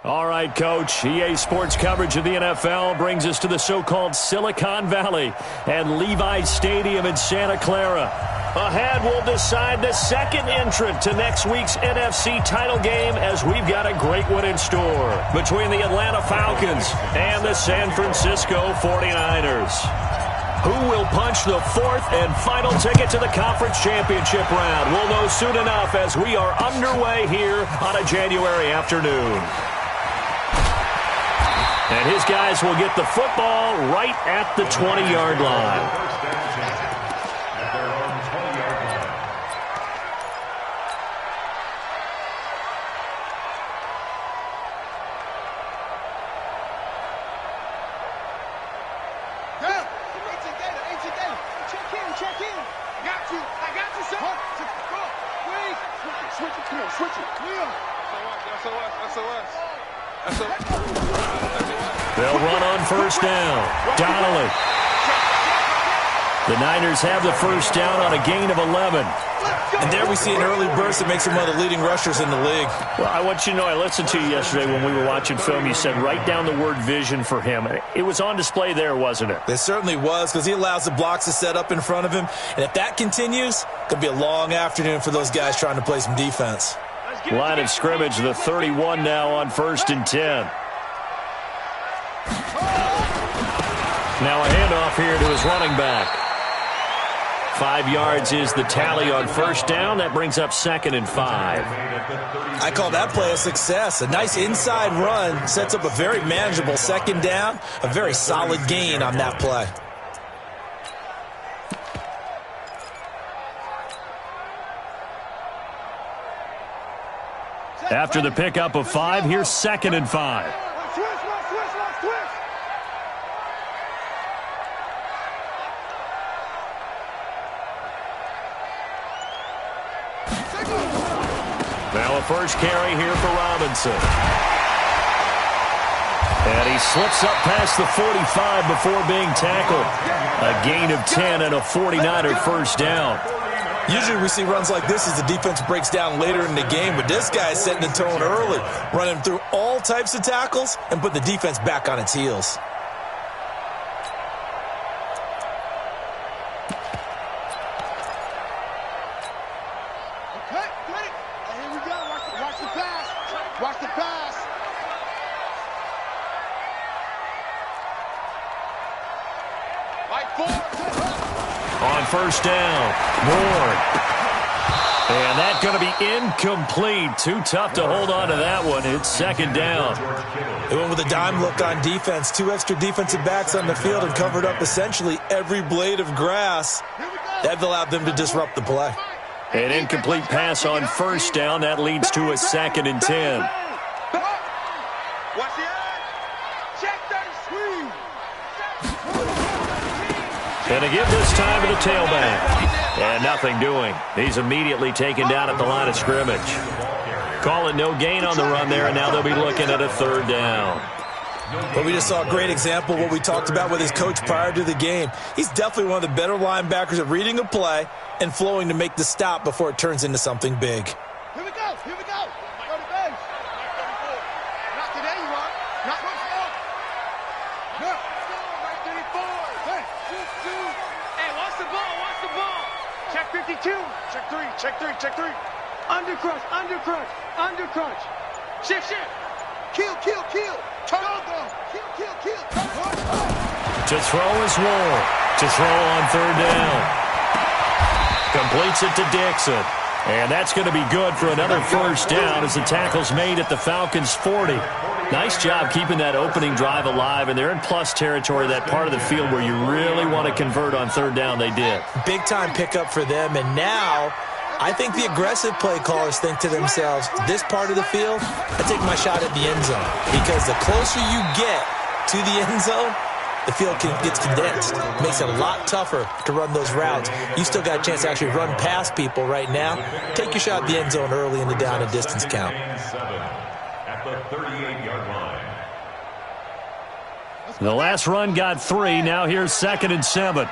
All right, Coach. EA Sports coverage of the NFL brings us to the so-called Silicon Valley and Levi Stadium in Santa Clara. Ahead, we'll decide the second entrant to next week's NFC title game as we've got a great one in store between the Atlanta Falcons and the San Francisco 49ers. Who will punch the fourth and final ticket to the conference championship round? We'll know soon enough as we are underway here on a January afternoon. And his guys will get the football right at the 20-yard line. They'll run on first down. Donnelly. The Niners have the first down on a gain of 11. And there we see an early burst that makes him one of the leading rushers in the league. Well, I want you to know, I listened to you yesterday when we were watching film. You said write down the word vision for him. It was on display there, wasn't it? It certainly was, because he allows the blocks to set up in front of him. And if that continues, it could be a long afternoon for those guys trying to play some defense. Line of scrimmage, the 31 now on 1st and 10. Now a handoff here to his running back. 5 yards is the tally on first down. That brings up 2nd and 5. I call that play a success. A nice inside run sets up a very manageable 2nd down. A very solid gain on that play. After the pickup of 5, here's 2nd and 5. Now a first carry here for Robinson. And he slips up past the 45 before being tackled. A gain of 10 and a 49er first down. Usually we see runs like this as the defense breaks down later in the game, but this guy is setting the tone early, running through all types of tackles and put the defense back on its heels. On first down, Ward. And that's going to be incomplete. Too tough to hold on to that one. It's 2nd down. They went with a dime look on defense. 2 extra defensive backs on the field and covered up essentially every blade of grass. That allowed them to disrupt the play. An incomplete pass on first down. That leads to a 2nd and 10. And to give this time to the tailback. And nothing doing. He's immediately taken down at the line of scrimmage. Call it no gain on the run there, and now they'll be looking at a 3rd down. But we just saw a great example of what we talked about with his coach prior to the game. He's definitely one of the better linebackers at reading a play and flowing to make the stop before it turns into something big. Here we go. Here we go. Go to base. Not today, you are. Not much more. Good. Right 34. Hey, shoot. Hey, watch the ball. Watch the ball. Check 52. Check 3. Check 3. Check 3. Under crunch. Under crunch. Under crunch. Shift. Kill. Turn go. Kill. To throw is Ward. To throw on 3rd down. Completes it to Dixon. And that's going to be good for another first down as the tackle's made at the Falcons' 40. Nice job keeping that opening drive alive, and they're in plus territory, that part of the field where you really want to convert on 3rd down. They did. Big-time pickup for them, and now I think the aggressive play callers think to themselves, this part of the field, I take my shot at the end zone. Because the closer you get to the end zone, the field gets condensed. It makes it a lot tougher to run those routes. You still got a chance to actually run past people right now. Take your shot at the end zone early in the down and distance count. At the 38-yard line. The last run got 3. Now here's 2nd and 7.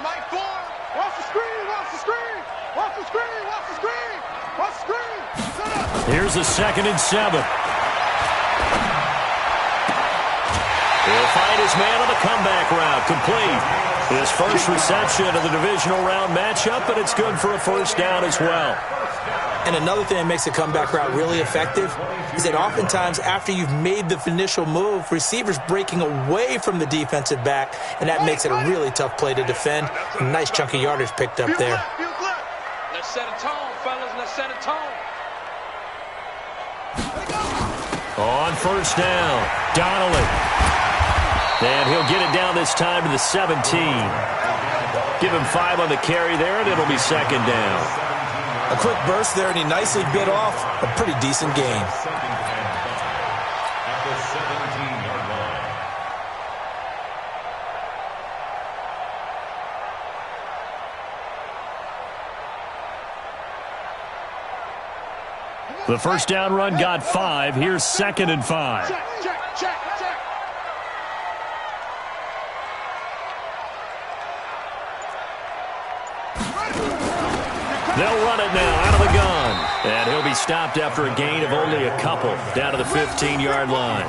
Mike 4. Watch the screen. Watch the screen! Watch the screen! Watch the screen! Set up! Here's the 2nd and 7. He'll find his man on the comeback route. Complete. His first reception of the divisional round matchup, but it's good for a first down as well. And another thing that makes a comeback route really effective is that oftentimes after you've made the initial move, receivers breaking away from the defensive back, and that makes it a really tough play to defend. A nice chunk of yardage picked up there. Let's set a tone, fellas. Let's set a tone. On first down, Donnelly. And he'll get it down this time to the 17. Give him 5 on the carry there, and it'll be 2nd down. A quick burst there, and he nicely bit off a pretty decent gain. At the 17-yard line. The first down run got 5. Here's 2nd and 5. Check, check, check, check. They'll run it now out of the gun. And he'll be stopped after a gain of only a couple down to the 15-yard line.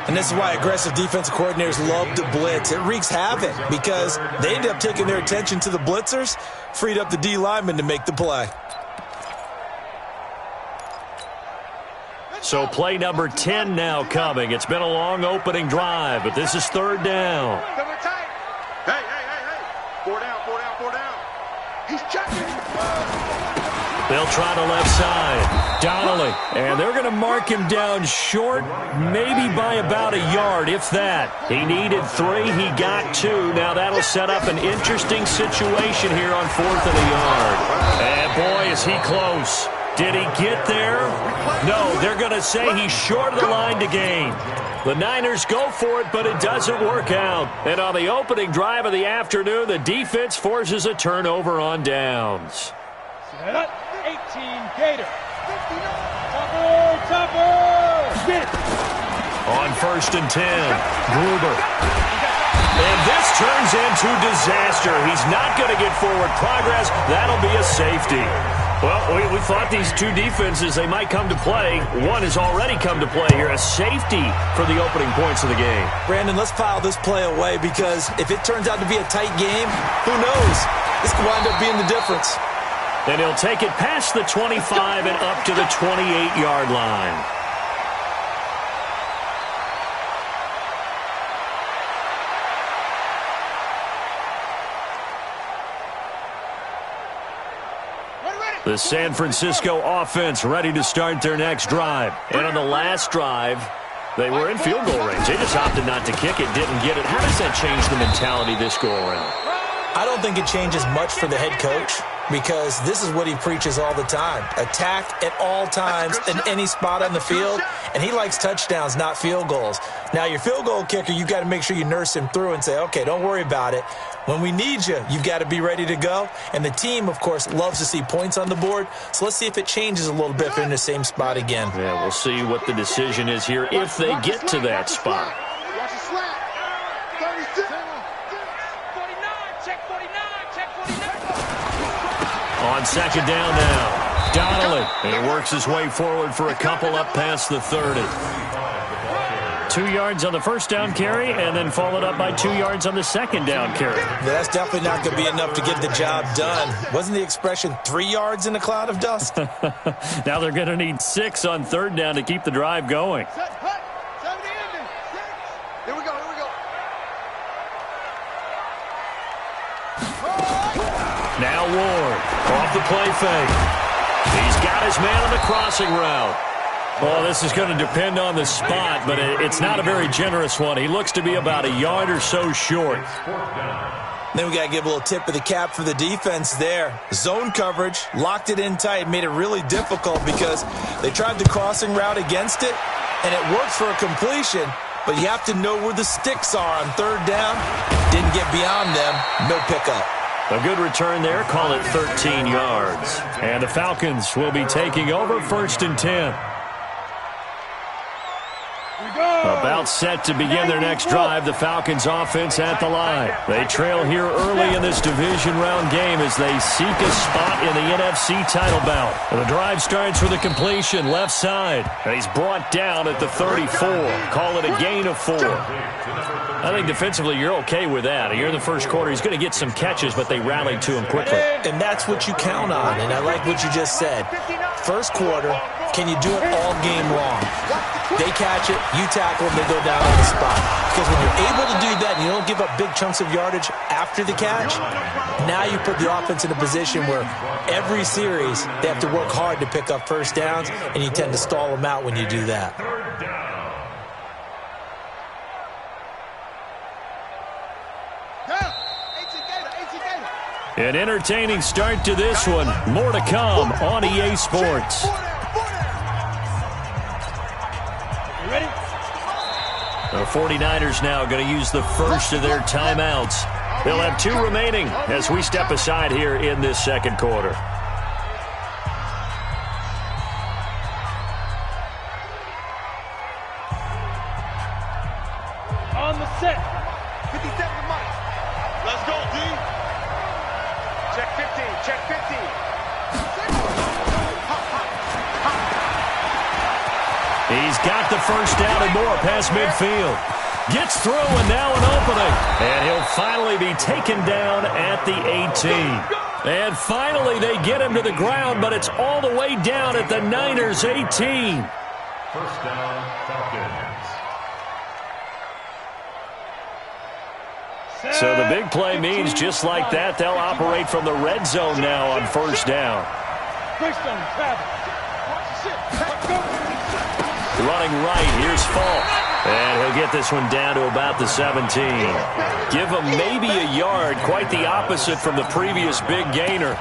And this is why aggressive defensive coordinators love to blitz. It wreaks havoc because they end up taking their attention to the blitzers, freed up the D lineman to make the play. So play number 10 now coming. It's been a long opening drive, but this is 3rd down. Double tight. Hey, hey, hey, hey. 4 down, 4 down, 4 down. He's checking. They'll try the left side. Donnelly. And they're going to mark him down short, maybe by about a yard, if that. He needed 3. He got 2. Now that'll set up an interesting situation here on 4th and a yard. And boy, is he close. Did he get there? No, they're going to say he's short of the line to gain. The Niners go for it, but it doesn't work out. And on the opening drive of the afternoon, the defense forces a turnover on downs. Set up. 18 Gator. Topper. Get it. On 1st and 10, Gruber. And this turns into disaster. He's not going to get forward progress. That'll be a safety. Well, we thought these two defenses, they might come to play. One has already come to play here, a safety for the opening points of the game. Brandon, let's file this play away because if it turns out to be a tight game, who knows? This could wind up being the difference. And he'll take it past the 25 and up to the 28-yard line. The San Francisco offense ready to start their next drive. And on the last drive, they were in field goal range. They just opted not to kick it, didn't get it. How does that change the mentality this go-around? I don't think it changes much for the head coach because this is what he preaches all the time. Attack at all times in any spot on the field, and he likes touchdowns, not field goals. Now, your field goal kicker, you've got to make sure you nurse him through and say, okay, don't worry about it. When we need you, you've got to be ready to go. And the team, of course, loves to see points on the board. So let's see if it changes a little bit if they're in the same spot again. Yeah, we'll see what the decision is here if they get to that spot. Watch the slap. 36. 49. Check 49. Check 49. On second down now, Donnelly. And he works his way forward for a couple up past the 30. 2 yards on the first down carry, and then followed up by 2 yards on the second down carry. That's definitely not going to be enough to get the job done. Wasn't the expression 3 yards in a cloud of dust? Now they're going to need 6 on third down to keep the drive going. Set, hut. 70 ending. 6. Here we go. Here we go. Now Ward off the play fake. He's got his man on the crossing route. Well, this is going to depend on the spot, but it's not a very generous one. He looks to be about a yard or so short. Then we got to give a little tip of the cap for the defense there. Zone coverage, locked it in tight, made it really difficult because they tried the crossing route against it, and it worked for a completion, but you have to know where the sticks are on third down. Didn't get beyond them, no pickup. A good return there, call it 13 yards. And the Falcons will be taking over 1st and 10. About set to begin their next drive, the Falcons offense at the line. They trail here early in this division round game as they seek a spot in the NFC title bout. The drive starts with a completion left side. And he's brought down at the 34. Call it a gain of 4. I think defensively you're okay with that. Here in the first quarter, he's going to get some catches, but they rallied to him quickly. And that's what you count on, and I like what you just said. First quarter, can you do it all game long? They catch it, you tackle them, they go down on the spot. Because when you're able to do that and you don't give up big chunks of yardage after the catch, now you put the offense in a position where every series they have to work hard to pick up first downs, and you tend to stall them out when you do that. An entertaining start to this one. More to come on EA Sports. The 49ers now going to use the first of their timeouts. They'll have 2 remaining as we step aside here in this second quarter. On the set. 57 to Mike. Let's go, D. Check 15. Check 15. He's got the first down and more past midfield. Gets through and now an opening. And he'll finally be taken down at the 18. And finally they get him to the ground, but it's all the way down at the Niners' 18. First down, Falcons. So the big play means just like that, they'll operate from the red zone now on first down. Running right, here's Falk. And he'll get this one down to about the 17. Give him maybe a yard, quite the opposite from the previous big gainer.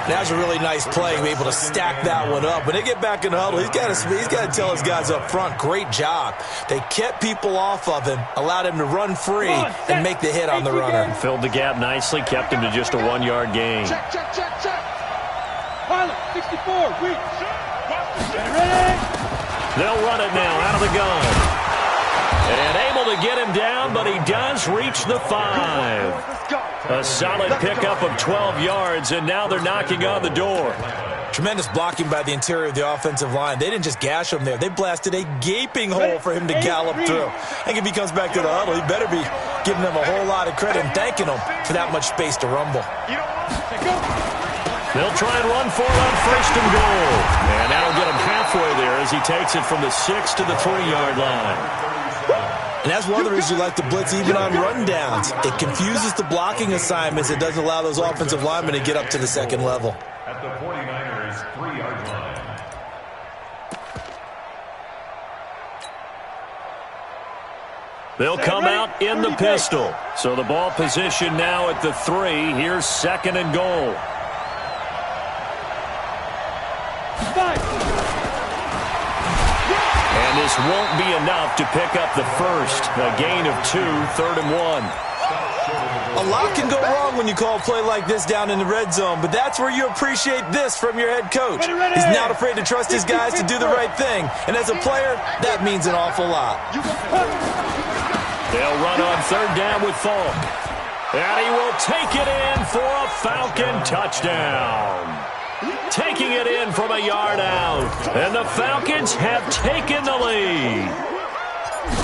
That's a really nice play, to be able to stack that one up. When they get back in the huddle, he's got to tell his guys up front, great job. They kept people off of him, allowed him to run free, and make the hit on the runner. Filled the gap nicely, kept him to just a 1-yard gain. Check. Pilot, 64, weak. Ready? They'll run it now out of the gun. And able to get him down, but he does reach the 5. A solid pickup of 12 yards, and now they're knocking on the door. Tremendous blocking by the interior of the offensive line. They didn't just gash him there. They blasted a gaping hole for him to gallop through. I think if he comes back to the huddle, he better be giving them a whole lot of credit and thanking them for that much space to rumble. They'll try and run for it on first and goal. And that'll get him halfway there as he takes it from the 6 to the 3-yard line. And that's one of the reasons you like to blitz even on rundowns. It confuses the blocking assignments. It doesn't allow those offensive linemen to get up to the second level. At the 49ers' 3-yard line. They'll come out in the pistol. So the ball position now at the 3. Here's second and goal. And this won't be enough to pick up the first. A gain of 2, 3rd and 1. A lot can go wrong when you call a play like this down in the red zone, but that's where you appreciate this from your head coach. He's not afraid to trust his guys to do the right thing, and as a player, that means an awful lot. They'll run on 3rd down with Falk. And he will take it in for a Falcon touchdown. Taking it in from a yard out. And the Falcons have taken the lead.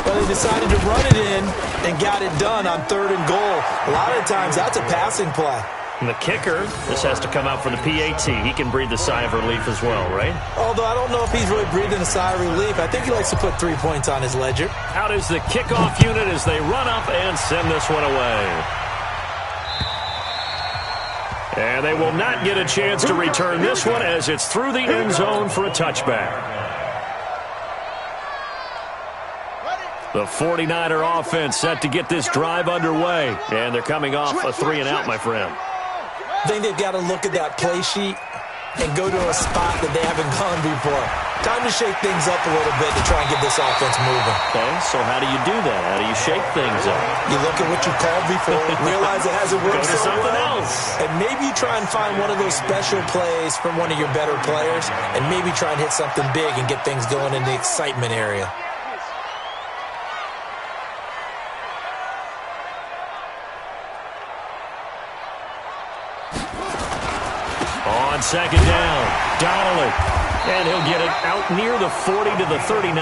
Well, they decided to run it in and got it done on 3rd and goal. A lot of times, that's a passing play. And the kicker, this has to come out for the PAT. He can breathe a sigh of relief as well, right? Although I don't know if he's really breathing a sigh of relief. I think he likes to put 3 points on his ledger. Out is the kickoff unit as they run up and send this one away. And they will not get a chance to return this one as it's through the end zone for a touchback. The 49er offense set to get this drive underway. And they're coming off a 3-and-out, my friend. I think they've got to look at that play sheet and go to a spot that they haven't gone before. Time to shake things up a little bit to try and get this offense moving. Okay, so how do you do that? How do you shake things up? You look at what you called before, realize it hasn't worked Go to so something well, else. and maybe you try and find one of those special plays from one of your better players, and maybe try and hit something big and get things going in the excitement area. On second down, Donnelly. And he'll get it out near the 40 to the 39.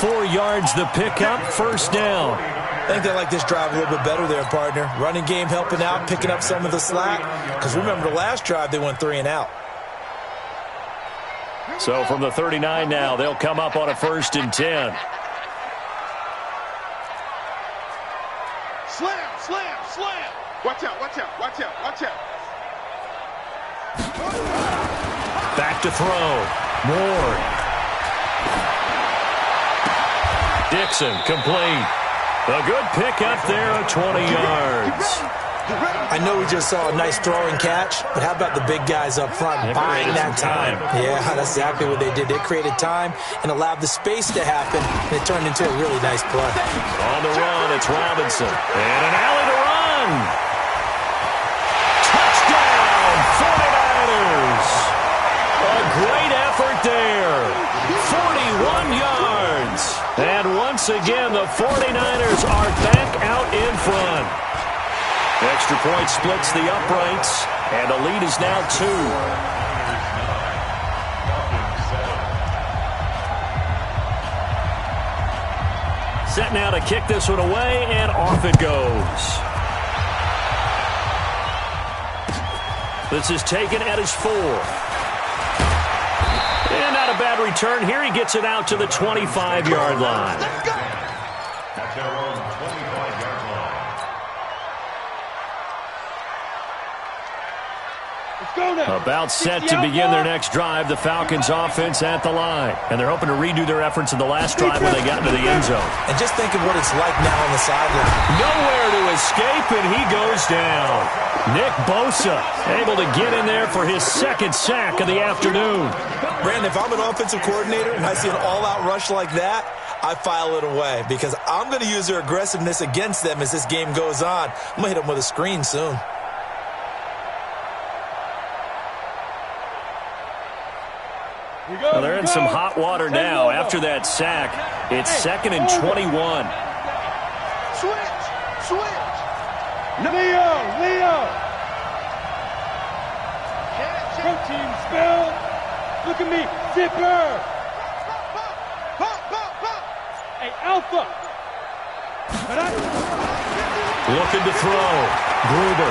4 yards the pickup, first down. I think they like this drive a little bit better there, partner. Running game helping out, picking up some of the slack. Because remember, the last drive, they went 3 and out. So from the 39 now, they'll come up on a 1st and 10. Slam, slam, slam. Watch out, watch out, watch out, watch out. Back to throw. Ward. Dixon, complete. A good pickup there of 20 yards. I know we just saw a nice throwing catch, but how about the big guys up front buying that time? Yeah, that's exactly what they did. They created time and allowed the space to happen, and it turned into a really nice play. On the run, it's Robinson. And an alley to run. Touchdown, 49ers. A great effort there. 41 yards. And once again, the 49ers are back out in front. Extra point splits the uprights, and the lead is now 2. Set now to kick this one away, and off it goes. This is taken at his 4. And not a bad return here. He gets it out to the 25-yard line. At their own 25-yard line. About set to begin their next drive, the Falcons offense at the line. And they're hoping to redo their efforts in the last drive when they got into the end zone. And just think of what it's like now on the sideline. Nowhere to escape, and he goes down. Nick Bosa able to get in there for his 2nd sack of the afternoon. Brandon, if I'm an offensive coordinator and I see an all-out rush like that, I file it away because I'm going to use their aggressiveness against them as this game goes on. I'm going to hit them with a screen soon. Well, they're in some hot water now. After that sack, it's 2nd and 21. Switch, switch. Leo. Protein spell. Look at me, zipper. Hey, Alpha. Looking to throw. Gruber.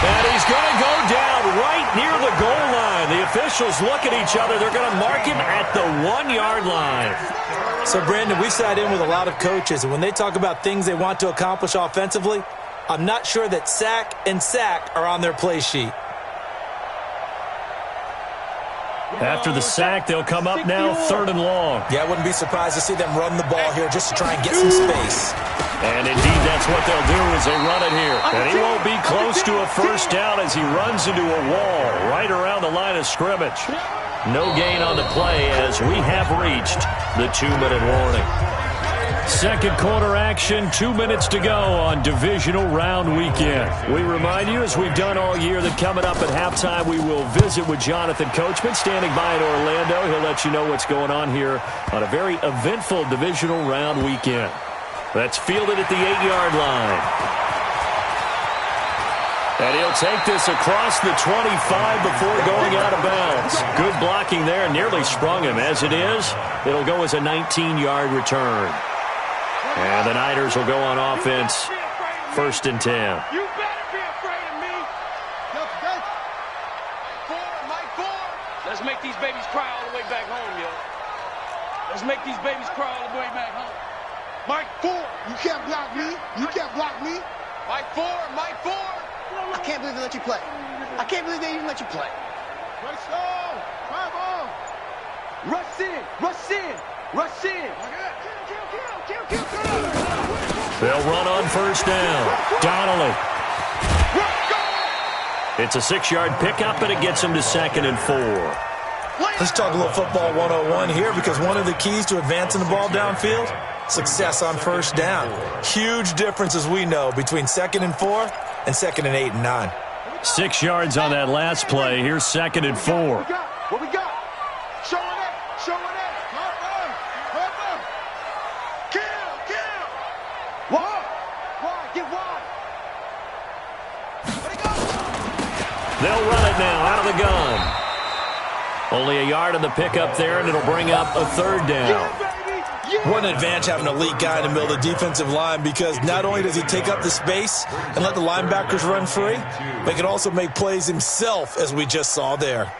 And he's going to go down right near the goal line. The officials look at each other. They're going to mark him at the 1-yard line. So, Brandon, we've sat in with a lot of coaches, and when they talk about things they want to accomplish offensively, I'm not sure that sack and sack are on their play sheet. After the sack, they'll come up now 3rd and long. Yeah, I wouldn't be surprised to see them run the ball here just to try and get some space. And indeed, that's what they'll do as they run it here. And he won't be close to a 1st down as he runs into a wall right around the line of scrimmage. No gain on the play as we have reached the 2-minute warning. 2nd quarter action, 2 minutes to go on divisional round weekend. We remind you, as we've done all year, that coming up at halftime, we will visit with Jonathan Coachman standing by in Orlando. He'll let you know what's going on here on a very eventful divisional round weekend. That's fielded at the 8-yard line. And he'll take this across the 25 before going out of bounds. Good blocking there, nearly sprung him. As it is, it'll go as a 19-yard return. And the Niners will go on offense, 1st and 10. You better be afraid of me. Mike 4. Let's make these babies cry all the way back home, yo. Let's make these babies cry all the way back home. Mike 4. You can't block me. You can't block me. Mike 4. Mike 4. I can't believe they let you play. I can't believe they even let you play. Let's go. Come on. Rush in. Rush in. Rush in. Kill. They'll run on 1st down. Donnelly. It's a 6-yard pickup, and it gets him to 2nd and 4. Let's talk a little football 101 here because one of the keys to advancing the ball downfield, success on 1st down. Huge difference, as we know, between 2nd and 4 and 2nd and 8 and 9. 6 yards on that last play. Here's 2nd and 4. What we got? Show it up. Kill. Wide. Get wide. They'll run it it now out of the gun. Only a yard on the pickup there, and it'll bring up a third down. What an advantage having an elite guy in the middle of the defensive line, because not only does he take up the space and let the linebackers run free, but he can also make plays himself, as we just saw there.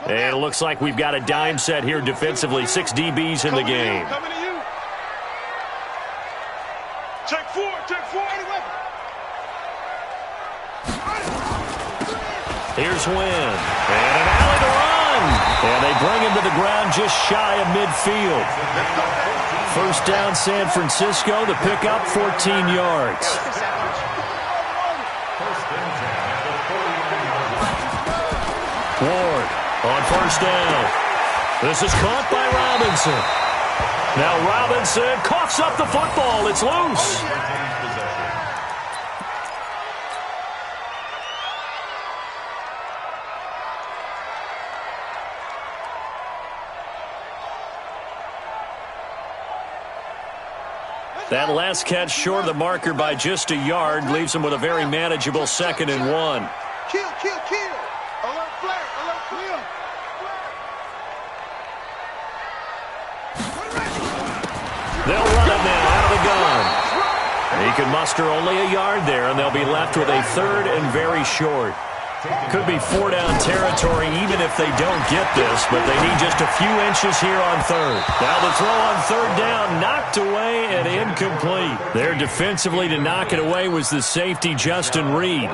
And it looks like we've got a dime set here defensively. 6 DBs in the game. Coming to you. Check four. Here's Wynn. And an alley to run. And they bring him to the ground just shy of midfield. First down, San Francisco. The pickup, 14 yards. Ward on first down. This is caught by Robinson. Now Robinson coughs up the football. It's loose. That last catch short of the marker by just a yard leaves him with a very manageable 2nd and 1. Kill. Alert flag. They'll run it now out of the gun. He can muster only a yard there, and they'll be left with a 3rd and very short. Could be 4-down territory even if they don't get this, but they need just a few inches here on 3rd. Now the throw on 3rd down, knocked away and incomplete. There defensively to knock it away was the safety, Justin Reed.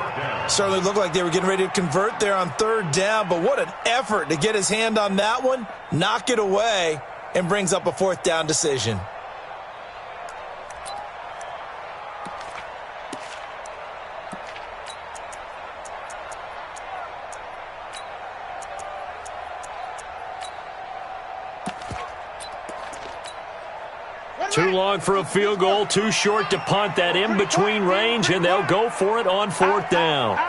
Certainly looked like they were getting ready to convert there on 3rd down, but what an effort to get his hand on that one, knock it away, and brings up a 4th down decision. Too long for a field goal, too short to punt. That in-between range, and they'll go for it on 4th down.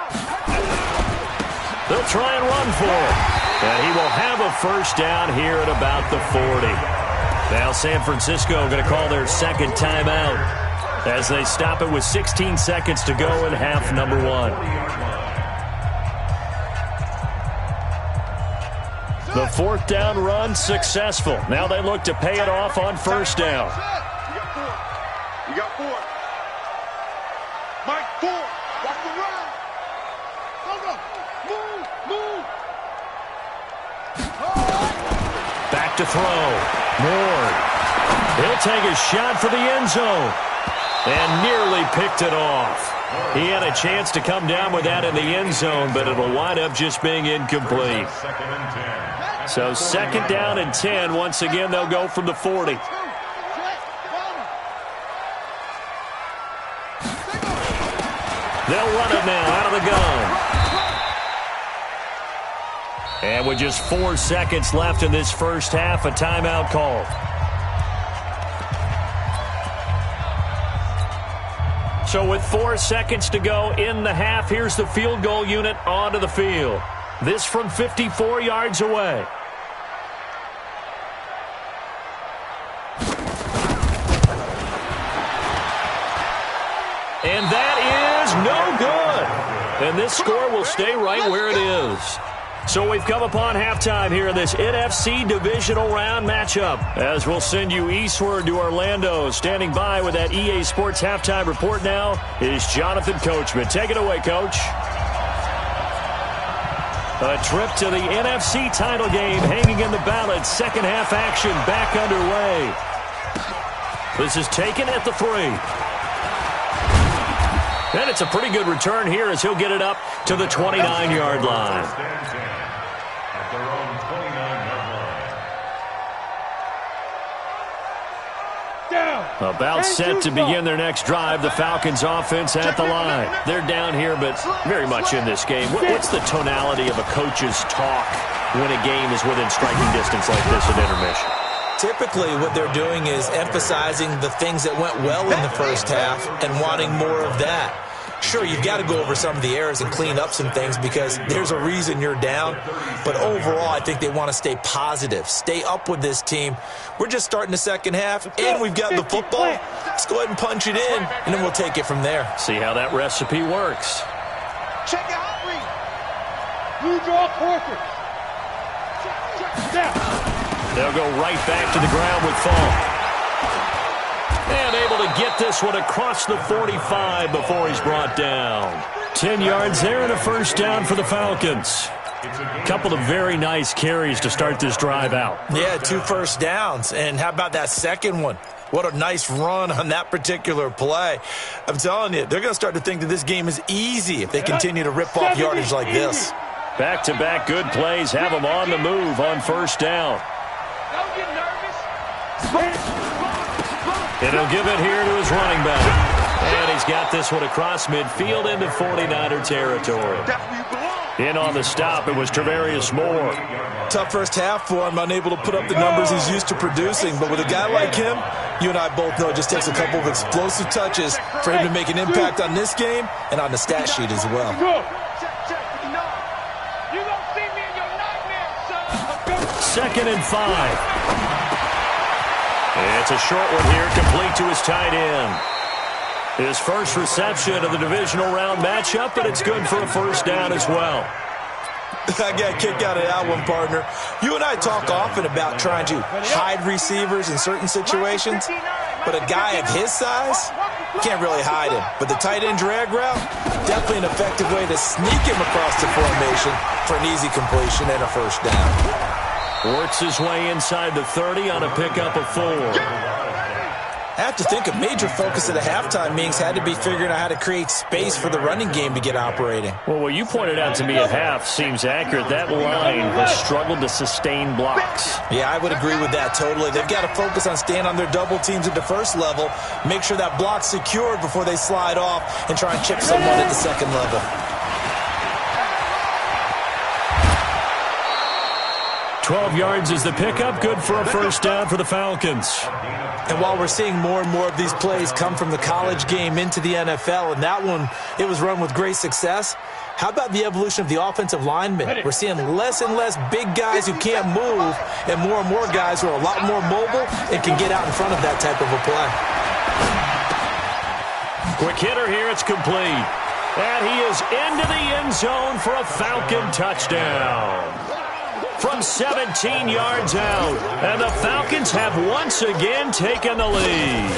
They'll try and run for it. And he will have a first down here at about the 40. Now San Francisco going to call their 2nd timeout as they stop it with 16 seconds to go in half number 1. The 4th down run successful. Now they look to pay it off on 1st down. You got 4. Mike, 4. Watch the run. Go. Move. Back to throw. Ward. He'll take a shot for the end zone. And nearly picked it off. He had a chance to come down with that in the end zone, but it'll wind up just being incomplete. So 2nd down and 10. Once again, they'll go from the 40. They'll run it now out of the gun. And with just 4 seconds left in this first half, a timeout called. So with 4 seconds to go in the half, here's the field goal unit onto the field. This from 54 yards away. And that is no good. And this score will stay right where it is. So we've come upon halftime here in this NFC Divisional Round matchup. As we'll send you eastward to Orlando. Standing by with that EA Sports Halftime Report now is Jonathan Coachman. Take it away, Coach. A trip to the NFC title game hanging in the balance. Second half action back underway. This is taken at the 3. And it's a pretty good return here as he'll get it up to the 29-yard line. About set to begin their next drive. The Falcons offense at the line. They're down here, but very much in this game. What's the tonality of a coach's talk when a game is within striking distance like this at intermission? Typically, what they're doing is emphasizing the things that went well in the first half and wanting more of that. Sure, you've got to go over some of the errors and clean up some things because there's a reason you're down. But overall, I think they want to stay positive, stay up with this team. We're just starting the second half, and we've got the football. Let's go ahead and punch it in, and then we'll take it from there. See how that recipe works. Check it out, Reed. Blue draw Corker. They'll go right back to the ground with Falk. And able to get this one across the 45 before he's brought down. 10 yards there and a first down for the Falcons. Couple of very nice carries to start this drive out. Yeah, 2 first downs. And how about that second one? What a nice run on that particular play. I'm telling you, they're going to start to think that this game is easy if they continue to rip off yardage like this. Back-to-back good plays have them on the move on first down. Don't get nervous. And he'll give it here to his running back. And he's got this one across midfield into 49er territory. In on the stop, it was Travarius Moore. Tough first half for him, unable to put up the numbers he's used to producing. But with a guy like him, you and I both know it just takes a couple of explosive touches for him to make an impact on this game and on the stat sheet as well. You don't see me in your nightmares, son. 2nd and 5. It's a short one here, complete to his tight end. His first reception of the divisional round matchup, but it's good for a first down as well. I got a kick out of that one, partner. You and I talk often about trying to hide receivers in certain situations, but a guy of his size can't really hide him. But the tight end drag route, definitely an effective way to sneak him across the formation for an easy completion and a first down. Works his way inside the 30 on a pickup of 4. I have to think a major focus of the halftime meetings had to be figuring out how to create space for the running game to get operating. Well, what you pointed out to me at half seems accurate. That line has struggled to sustain blocks. Yeah, I would agree with that totally. They've got to focus on staying on their double teams at the first level, make sure that block's secured before they slide off and try and chip someone at the second level. 12 yards is the pickup, good for a first down for the Falcons. And while we're seeing more and more of these plays come from the college game into the NFL, and that one, it was run with great success, how about the evolution of the offensive linemen? We're seeing less and less big guys who can't move and more guys who are a lot more mobile and can get out in front of that type of a play. Quick hitter here, it's complete. And he is into the end zone for a Falcon touchdown. From 17 yards out, and the Falcons have once again taken the lead.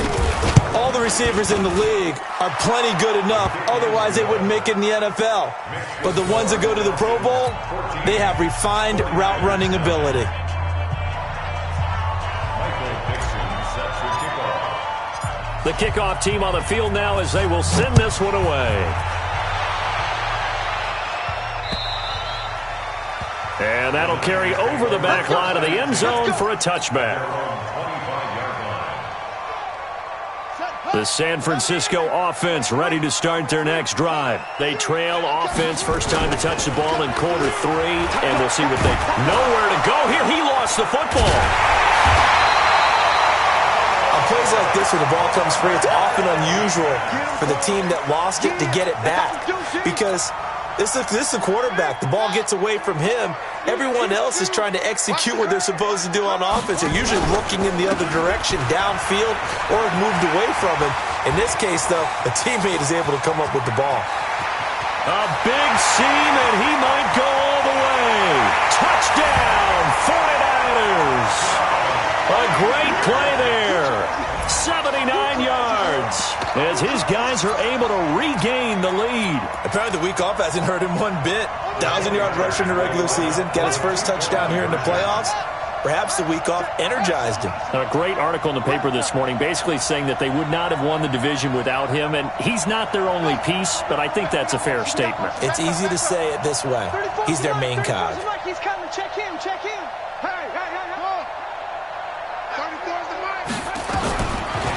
All the receivers in the league are plenty good enough, otherwise they wouldn't make it in the NFL. But the ones that go to the Pro Bowl, they have refined route running ability. The kickoff team on the field now as they will send this one away. And that'll carry over the back line of the end zone for a touchback. The San Francisco offense ready to start their next drive. They trail offense, first time to touch the ball in quarter 3, and we'll see what they nowhere to go here. He lost the football. On plays like this where the ball comes free, it's often unusual for the team that lost it to get it back because this is a quarterback. The ball gets away from him. Everyone else is trying to execute what they're supposed to do on offense. They're usually looking in the other direction, downfield, or have moved away from him. In this case, though, a teammate is able to come up with the ball. A big seam, and he might go all the way. Touchdown, 49ers. A great play there. 79 yards as his guys are able to regain the lead. Apparently the week off hasn't hurt him one bit. 1,000-yard rusher in the regular season. Got his first touchdown here in the playoffs. Perhaps the week off energized him. A great article in the paper this morning basically saying that they would not have won the division without him, and he's not their only piece, but I think that's a fair statement. It's easy to say it this way. He's their main cog. He's coming. Check him.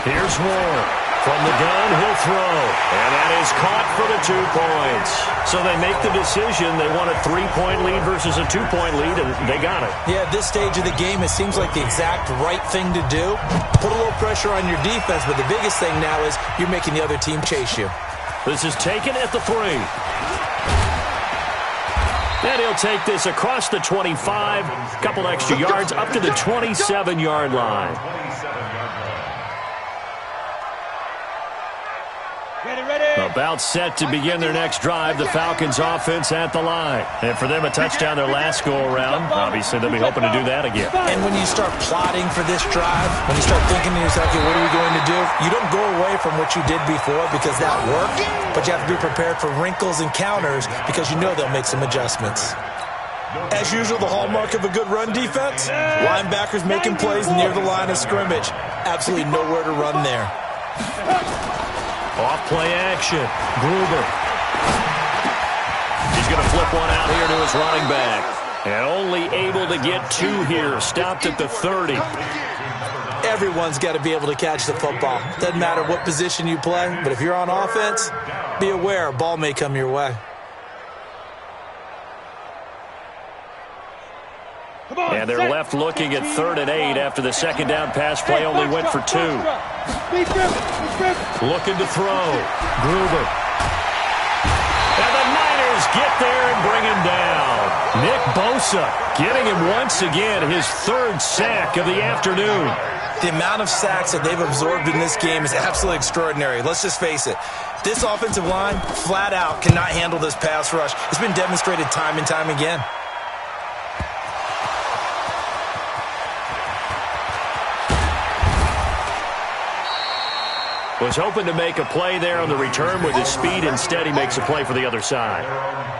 Here's Moore. From the gun, he'll throw. And that is caught for the 2 points. So they make the decision. They want a 3-point lead versus a 2-point lead, and they got it. Yeah, at this stage of the game, it seems like the exact right thing to do. Put a little pressure on your defense, but the biggest thing now is you're making the other team chase you. This is taken at the 3. And he'll take this across the 25, a couple extra yards up to the 27-yard line. About set to begin their next drive, the Falcons offense at the line. And for them, a touchdown their last go-around. Obviously, they'll be hoping to do that again. And when you start plotting for this drive, when you start thinking to yourself, okay, what are we going to do? You don't go away from what you did before because that worked, but you have to be prepared for wrinkles and counters because you know they'll make some adjustments. As usual, the hallmark of a good run defense, linebackers making plays near the line of scrimmage. Absolutely nowhere to run there. Off play action. Gruber. He's going to flip one out here to his running back. And only able to get 2 here. Stopped at the 30. Everyone's got to be able to catch the football. Doesn't matter what position you play, but if you're on offense, be aware a ball may come your way. And they're left looking at 3rd and 8 after the second down pass play only went for 2. Looking to throw. Gruber. And the Niners get there and bring him down. Nick Bosa getting him once again his 3rd sack of the afternoon. The amount of sacks that they've absorbed in this game is absolutely extraordinary. Let's just face it. This offensive line, flat out, cannot handle this pass rush. It's been demonstrated time and time again. Was hoping to make a play there on the return with his speed. Instead, he makes a play for the other side.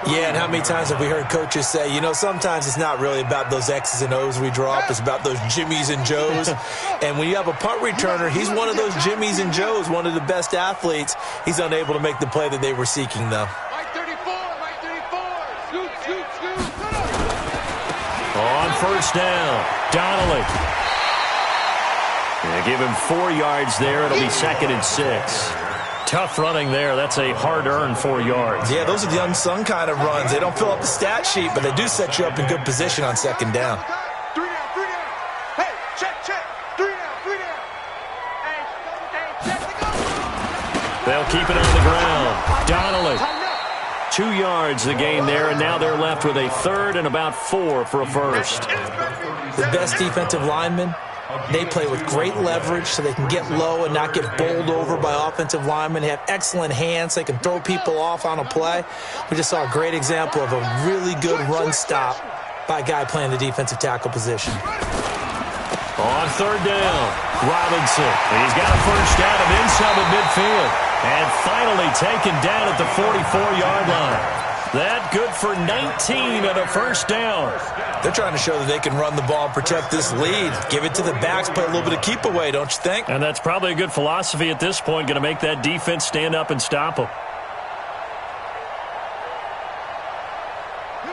Yeah, and how many times have we heard coaches say, you know, sometimes it's not really about those X's and O's we draw up. It's about those Jimmies and Joes. And when you have a punt returner, he's one of those Jimmies and Joes, one of the best athletes. He's unable to make the play that they were seeking, though. Mike 34, Mike 34. Scoot. On first down, Donnelly. They give him 4 yards there. It'll be 2nd and 6. Tough running there. That's a hard-earned 4 yards. Yeah, those are the unsung kind of runs. They don't fill up the stat sheet, but they do set you up in good position on 2nd down. 3 down. Hey, check. 3 down. Hey, check to go. They'll keep it on the ground. Donnelly. 2 yards the gain there, and now they're left with a 3rd and about 4 for a first. The best defensive linemen, they play with great leverage so they can get low and not get bowled over by offensive linemen. They have excellent hands. They can throw people off on a play. We just saw a great example of a really good run stop by a guy playing the defensive tackle position. On 3rd down, Robinson. He's got a first down of inside the midfield. And finally taken down at the 44-yard line. That good for 19 and a first down. They're trying to show that they can run the ball and protect this lead. Give it to the backs, play a little bit of keep away, don't you think? And that's probably a good philosophy at this point, going to make that defense stand up and stop them.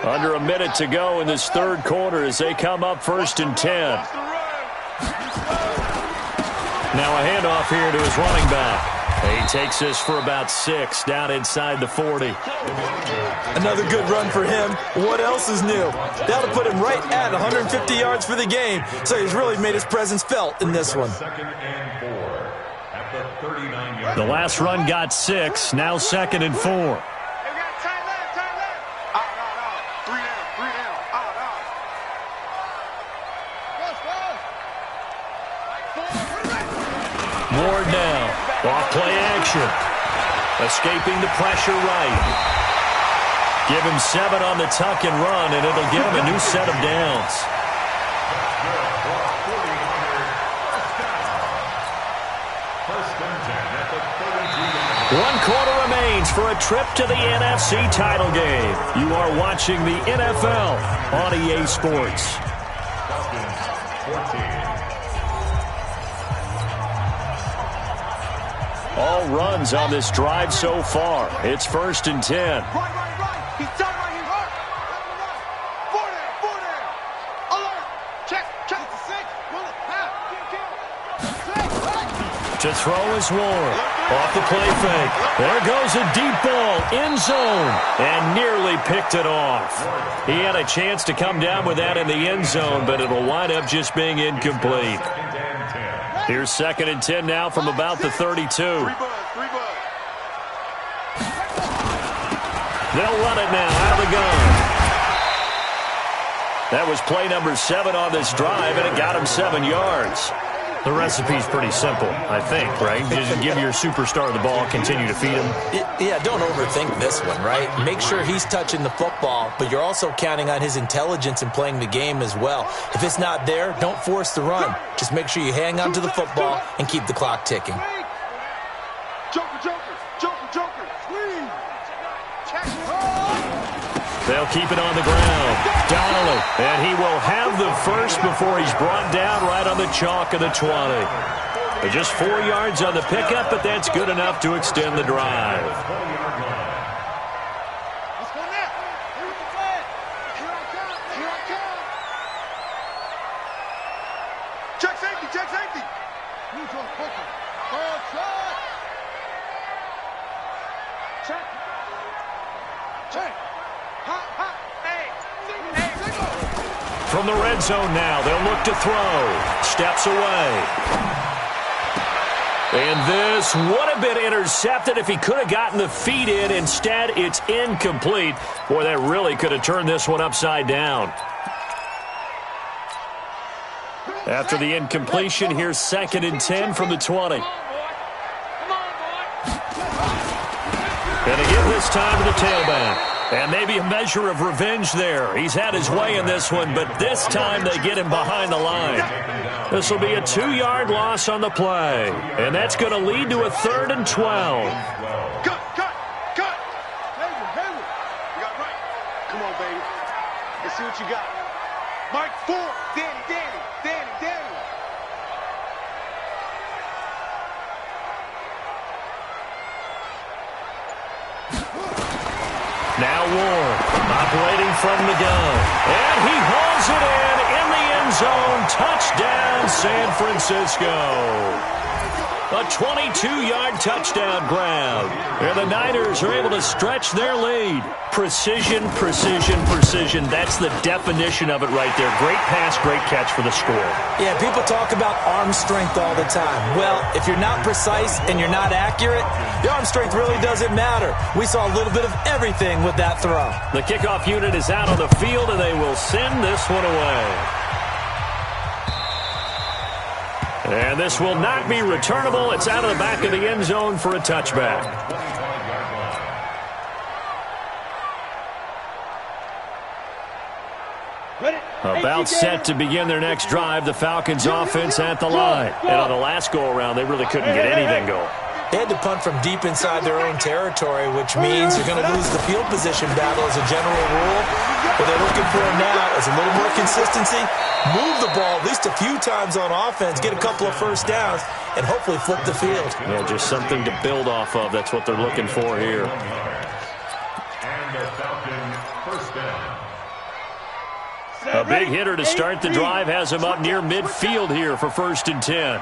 Under a minute to go in this 3rd quarter as they come up 1st and 10. Now a handoff here to his running back. He takes this for about 6 down inside the 40. Another good run for him. What else is new? That'll put him right at 150 yards for the game. So he's really made his presence felt in this one. 2nd and 4 at the 39-yard. The last run got 6. Now 2nd and 4. Hey, we got tight left. Out. 3 down. Out. Ward now. Off play action. Escaping the pressure right. Give him 7 on the tuck and run, and it'll give him a new set of downs. One quarter remains for a trip to the NFC title game. You are watching the NFL on EA Sports. All runs on this drive so far. It's 1st and 10. Right. He's done right here. 4 down. Alert. Check. It's a 6. Pull it. Half. To throw is Ward. Off the play fake. There goes a deep ball. End zone. And nearly picked it off. He had a chance to come down with that in the end zone, but it'll wind up just being incomplete. Here's 2nd and 10 now from about the 32. 3 bud. They'll run it now out of the gun. That was play number 7 on this drive, and it got him 7 yards. The recipe's pretty simple, I think, right? Just give your superstar the ball, continue to feed him. Yeah, don't overthink this one, right? Make sure he's touching the football, but you're also counting on his intelligence in playing the game as well. If it's not there, don't force the run. Just make sure you hang on to the football and keep the clock ticking. Joker, Joker, Joker, Joker, squeeze. They'll keep it on the ground. Donnelly, and he will have the first before he's brought down right on the chalk of the 20. But just 4 yards on the pickup, but that's good enough to extend the drive. Let's go now. Here we go. Here I come. Here I come. Check safety. Check safety. Who's on Booker? Ball shot. Check. Check. Hot, hot. Hey. From the red zone now, they'll look to throw. Steps away. And this would have been intercepted if he could have gotten the feet in. Instead, it's incomplete. Boy, that really could have turned this one upside down. After the incompletion, here's 2nd and 10 from the 20. And again this time to the tailback. And maybe a measure of revenge there. He's had his way in this one, but this time they get him behind the line. This will be a 2-yard loss on the play. And that's going to lead to a 3rd and 12. Cut, cut, cut. Hayward, Hayward. You got right. Come on, baby. Let's see what you got. Mike Ford. Danny, Danny, Danny, Danny. Now Ward, operating from the gun. And he hauls it in the end zone. Touchdown, San Francisco. A 22-yard touchdown grab. And the Niners are able to stretch their lead. Precision, precision, precision. That's the definition of it right there. Great pass, great catch for the score. Yeah, people talk about arm strength all the time. Well, if you're not precise and you're not accurate, the arm strength really doesn't matter. We saw a little bit of everything with that throw. The kickoff unit is out on the field, and they will send this one away. And this will not be returnable. It's out of the back of the end zone for a touchback. About set to begin their next drive, the Falcons offense at the line. And on the last go-around, they really couldn't get anything going. They had to punt from deep inside their own territory, which means you're going to lose the field position battle as a general rule. What they're looking for now is a little more consistency, move the ball at least a few times on offense, get a couple of first downs, and hopefully flip the field. Yeah, just something to build off of. That's what they're looking for here. And the Falcons first down. A big hitter to start the drive has him up near midfield here for 1st and 10.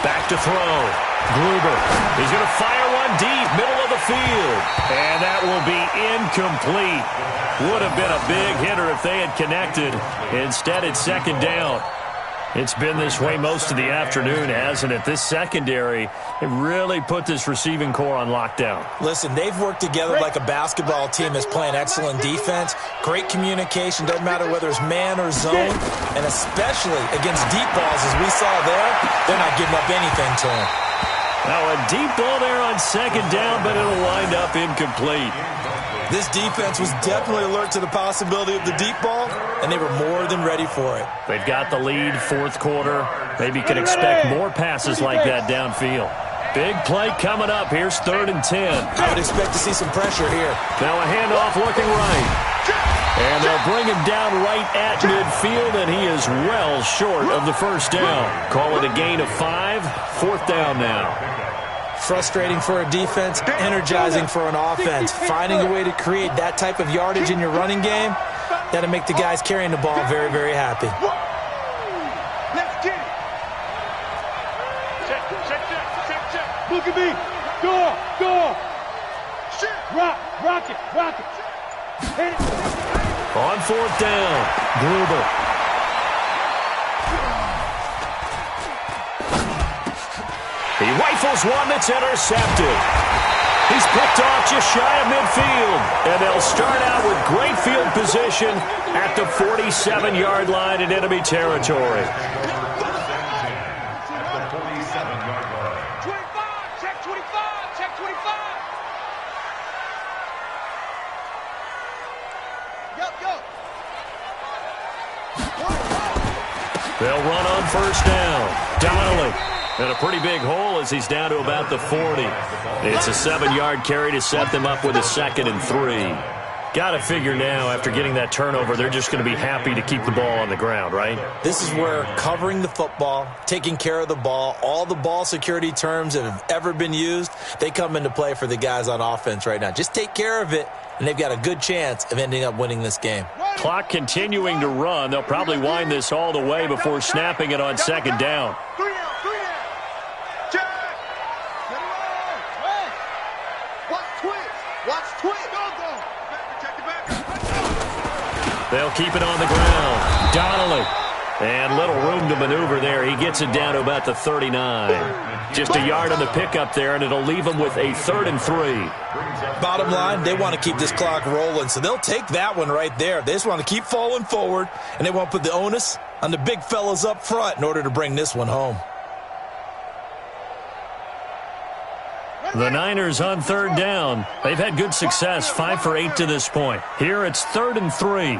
Back to throw. Gruber. He's going to fire one deep, middle of the field. And that will be incomplete. Would have been a big hitter if they had connected. Instead, it's 2nd down. It's been this way most of the afternoon, hasn't it? This secondary, it really put this receiving core on lockdown. Listen, they've worked together like a basketball team that's playing excellent defense. Great communication, doesn't matter whether it's man or zone. And especially against deep balls, as we saw there, they're not giving up anything to them. Now a deep ball there on 2nd down, but it'll wind up incomplete. This defense was definitely alert to the possibility of the deep ball, and they were more than ready for it. They've got the lead, 4th quarter. Maybe can expect more passes like that downfield. Big play coming up. Here's 3rd and 10. I would expect to see some pressure here. Now a handoff looking right. And they'll bring him down right at midfield, and he is well short of the first down. Call it a gain of 5. 4th down now. Frustrating for a defense, energizing for an offense. Finding a way to create that type of yardage in your running game, that'll make the guys carrying the ball very, very happy. Let's get it. Check. Look at me. Go. Rock it. Hit it. On 4th down, Gruber. He rifles one that's intercepted. He's picked off just shy of midfield. And they'll start out with great field position at the 47-yard line in enemy territory. At the 47-yard line. 25, check 25, check 25. Go. They'll run on first down. Donnelly. And a pretty big hole as he's down to about the 40. It's a 7-yard carry to set them up with a 2nd and 3. Got to figure now, after getting that turnover, they're just going to be happy to keep the ball on the ground, right? This is where covering the football, taking care of the ball, all the ball security terms that have ever been used, they come into play for the guys on offense right now. Just take care of it, and they've got a good chance of ending up winning this game. Clock continuing to run. They'll probably wind this all the way before snapping it on 2nd down. 3 down. Check. Get it on. Watch twitch. Go. Check the back. They'll keep it on the ground. Donnelly. And little room to maneuver there. He gets it down to about the 39. Just a yard on the pickup there, and it'll leave him with a 3rd and 3. Bottom line, they want to keep this clock rolling, so they'll take that one right there. They just want to keep falling forward, and they want to put the onus on the big fellas up front in order to bring this one home. The Niners on 3rd down. They've had good success, 5 for 8 to this point. Here it's 3rd and 3.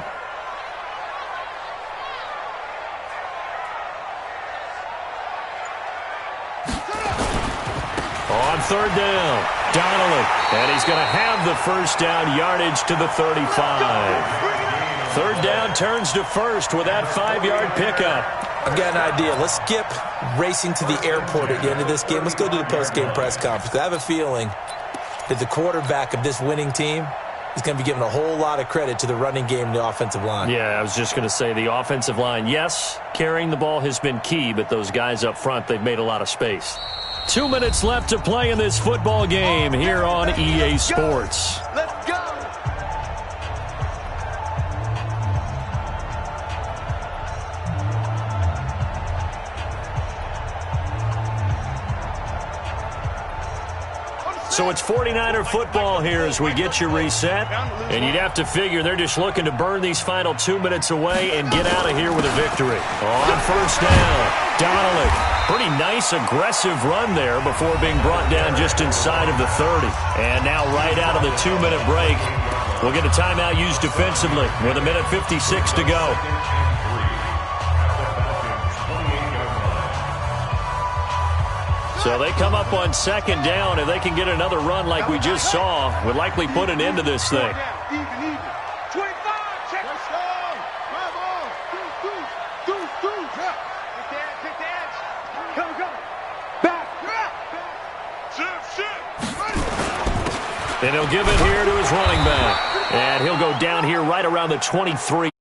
On 3rd down, Donnelly. And he's going to have the first down yardage to the 35. 3rd down turns to 1st with that 5-yard pickup. I've got an idea. Let's skip racing to the airport at the end of this game. Let's go to the post-game press conference. I have a feeling that the quarterback of this winning team is going to be given a whole lot of credit to the running game and the offensive line. Yeah, I was just going to say the offensive line, yes, carrying the ball has been key, but those guys up front, they've made a lot of space. 2 minutes left to play in this football game here on EA Sports. Let's go. So it's 49er football here as we get you reset. And you'd have to figure they're just looking to burn these final 2 minutes away and get out of here with a victory. On first down, Donnelly. Pretty nice, aggressive run there before being brought down just inside of the 30. And now right out of the 2-minute break, we'll get a timeout used defensively with 1:56 to go. So they come up on 2nd down. If they can get another run like we just saw, would likely put an end to this thing. Even. 25, check. Let's go. Come on. Do. Yeah. Pick the edge. Come. Back. Shift. And he'll give it here to his running back. And he'll go down here right around the 23.